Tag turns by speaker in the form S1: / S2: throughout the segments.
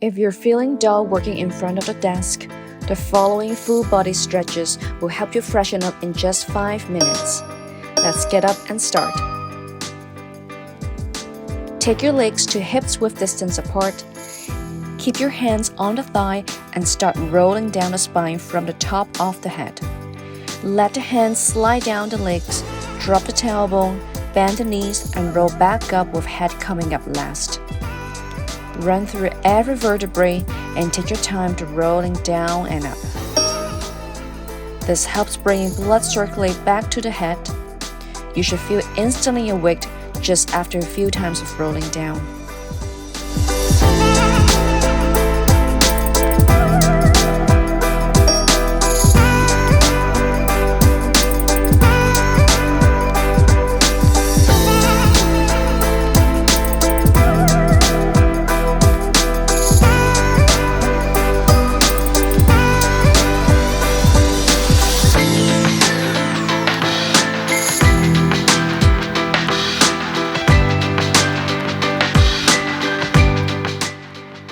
S1: If you're feeling dull working in front of the desk, the following full body stretches will help you freshen up in just 5 minutes. Let's get up and start. Take your legs to hips width distance apart. Keep your hands on the thigh and start rolling down the spine from the top of the head. Let the hands slide down the legs, drop the tailbone, bend the knees, and roll back up with head coming up last. Run through every vertebrae and take your time to rolling down and up. This helps bring blood circulate back to the head. You should feel instantly awake just after a few times of rolling down.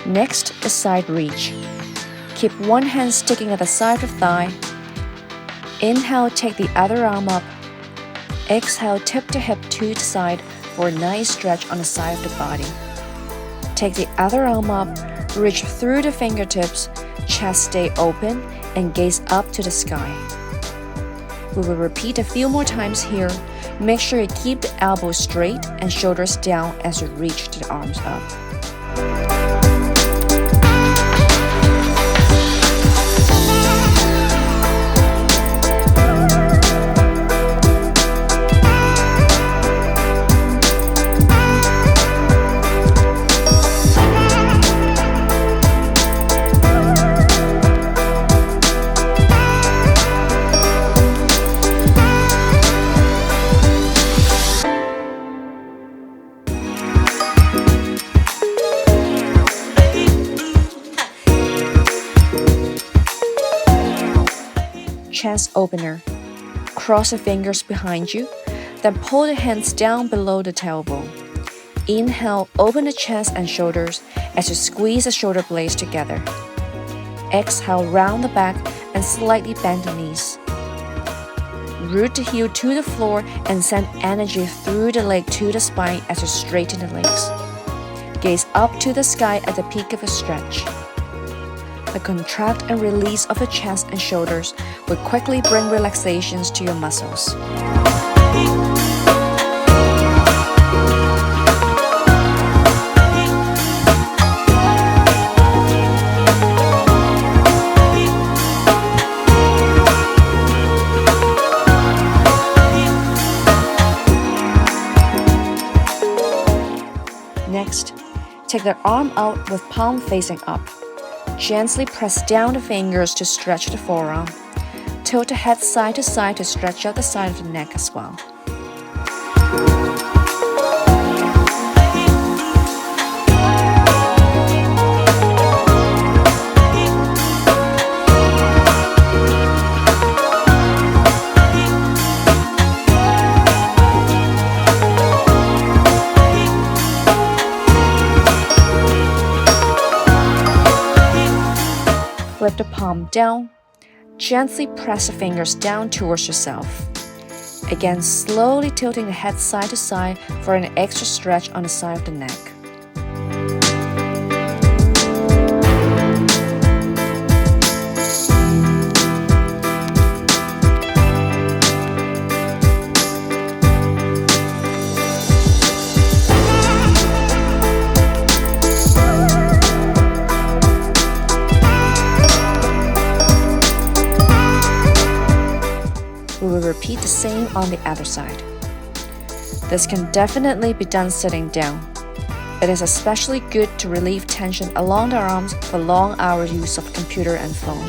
S1: Next is side reach. Keep one hand sticking at the side of the thigh. Inhale, take the other arm up. Exhale, tip the hip to the side for a nice stretch on the side of the body. Take the other arm up, reach through the fingertips, chest stay open, and gaze up to the sky. We will repeat a few more times here. Make sure you keep the elbows straight and shoulders down as you reach the arms up. Chest opener. Cross the fingers behind you, then pull the hands down below the tailbone. Inhale, open the chest and shoulders as you squeeze the shoulder blades together. Exhale, round the back and slightly bend the knees. Root the heel to the floor and send energy through the leg to the spine as you straighten the legs. Gaze up to the sky at the peak of a stretch. The contract and release of the chest and shoulders will quickly bring relaxations to your muscles. Next, take the arm out with palm facing up. Gently press down the fingers to stretch the forearm. Tilt the head side to side to stretch out the side of the neck as well. Flip the palm down. Gently press the fingers down towards yourself. Again, slowly tilting the head side to side for an extra stretch on the side of the neck. We will repeat the same on the other side. This can definitely be done sitting down. It is especially good to relieve tension along the arms for long hour use of computer and phone.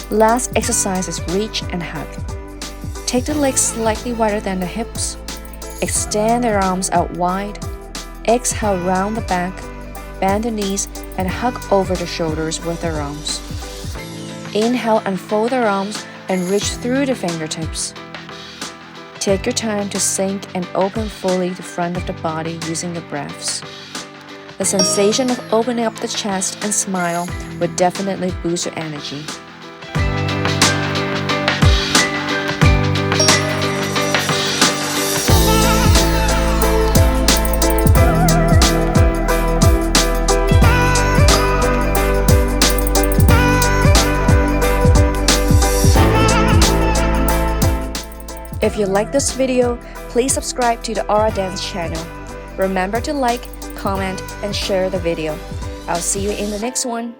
S1: Last exercise is reach and hug. Take the legs slightly wider than the hips. Extend the arms out wide. Exhale round the back, bend the knees, and hug over the shoulders with the arms. Inhale, unfold the arms and reach through the fingertips. Take your time to sink and open fully the front of the body using the breaths. The sensation of opening up the chest and smile will definitely boost your energy. If you like this video, please subscribe to the Aura Dance channel. Remember to like, comment, and share the video. I'll see you in the next one.